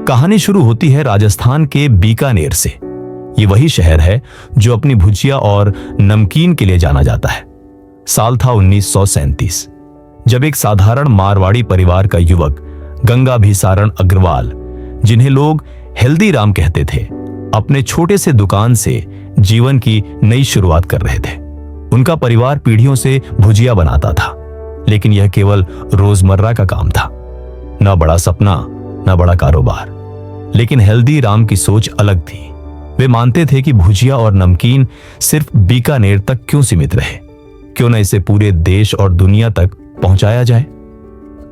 कहानी शुरू होती है राजस्थान के बीकानेर से। ये वही शहर है जो अपनी भुजिया और नमकीन के लिए जाना जाता है। साल था 1937, जब एक साधारण मारवाड़ी परिवार का युवक गंगाभिसारण अग्रवाल, जिन्हें लोग हेल्दीराम कहते थे, अपने छोटे से दुकान से जीवन की नई शुरुआत कर रहे थे। उनका परिवार पीढ़ियों से भुजिया बनाता था, लेकिन यह केवल रोजमर्रा का काम था। न बड़ा सपना, न बड़ा कारोबार। लेकिन हेल्दीराम की सोच अलग थी। वे मानते थे कि भुजिया और नमकीन सिर्फ बीकानेर तक क्यों सीमित रहे, क्यों न इसे पूरे देश और दुनिया तक पहुंचाया जाए।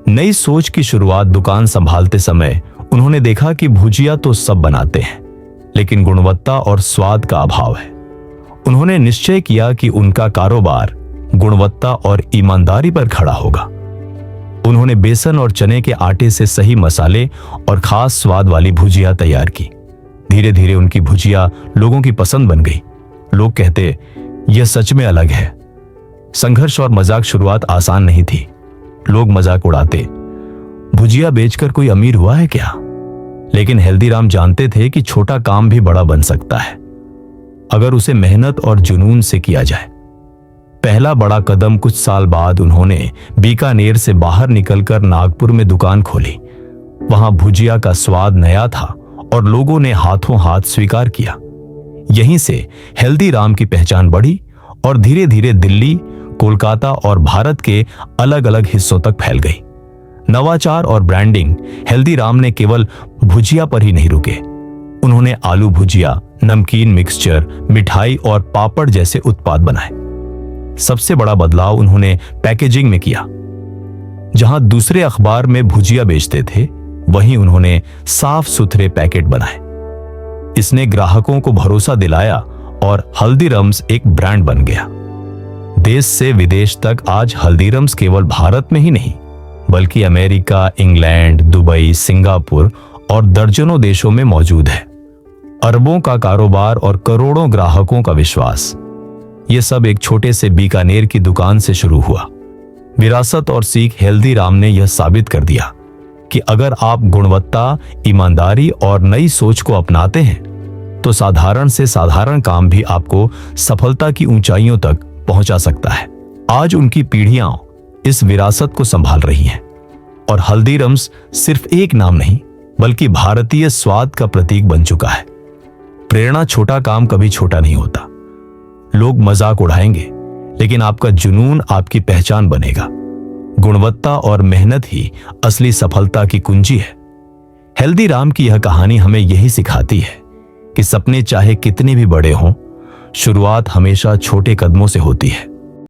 नई सोच की शुरुआत दुकान संभालते समय उन्होंने देखा कि भुजिया तो सब बनाते हैं, लेकिन गुणवत्ता और स्वाद का अभाव है। उन्होंने निश्चय किया कि उनका कारोबार गुणवत्ता और ईमानदारी पर खड़ा होगा। उन्होंने बेसन और चने के आटे से सही मसाले और खास स्वाद वाली भुजिया तैयार की। धीरे धीरे उनकी भुजिया लोगों की पसंद बन गई। लोग कहते, यह सच में अलग है। संघर्ष और मजाक शुरुआत आसान नहीं थी। लोग मजाक उड़ाते, भुजिया बेचकर कोई अमीर हुआ है क्या? लेकिन हेल्दीराम जानते थे कि छोटा काम भी बड़ा बन सकता है, अगर उसे मेहनत और जुनून से किया जाए। पहला बड़ा कदम कुछ साल बाद उन्होंने बीकानेर से बाहर निकलकर नागपुर में दुकान खोली। वहां भुजिया का स्वाद नया था और लोगों ने हाथों हाथ स्वीकार किया। यहीं से हेल्दीराम की पहचान बढ़ी और धीरे धीरे दिल्ली, कोलकाता और भारत के अलग अलग हिस्सों तक फैल गई। नवाचार और ब्रांडिंग हेल्दीराम ने केवल भुजिया पर ही नहीं रुके। उन्होंने आलू भुजिया, नमकीन मिक्सचर, मिठाई और पापड़ जैसे उत्पाद बनाए। सबसे बड़ा बदलाव उन्होंने पैकेजिंग में किया। जहां दूसरे अखबार में भुजिया बेचते थे, वहीं उन्होंने साफ सुथरे पैकेट बनाए। इसने ग्राहकों को भरोसा दिलाया और हल्दीराम्स एक ब्रांड बन गया। देश से विदेश तक आज हल्दीराम्स केवल भारत में ही नहीं, बल्कि अमेरिका, इंग्लैंड, दुबई, सिंगापुर और दर्जनों देशों में मौजूद है। अरबों का कारोबार और करोड़ों ग्राहकों का विश्वास, यह सब एक छोटे से बीकानेर की दुकान से शुरू हुआ। विरासत और सीख हेल्दीराम ने यह साबित कर दिया कि अगर आप गुणवत्ता, ईमानदारी और नई सोच को अपनाते हैं, तो साधारण से साधारण काम भी आपको सफलता की ऊंचाइयों तक पहुंचा सकता है। आज उनकी पीढ़ियां इस विरासत को संभाल रही हैं और हल्दीराम्स सिर्फ एक नाम नहीं, बल्कि भारतीय स्वाद का प्रतीक बन चुका है। प्रेरणा छोटा काम कभी छोटा नहीं होता। लोग मजाक उड़ाएंगे, लेकिन आपका जुनून आपकी पहचान बनेगा। गुणवत्ता और मेहनत ही असली सफलता की कुंजी है। हेल्दीराम की यह कहानी हमें यही सिखाती है कि सपने चाहे कितने भी बड़े हों, शुरुआत हमेशा छोटे कदमों से होती है।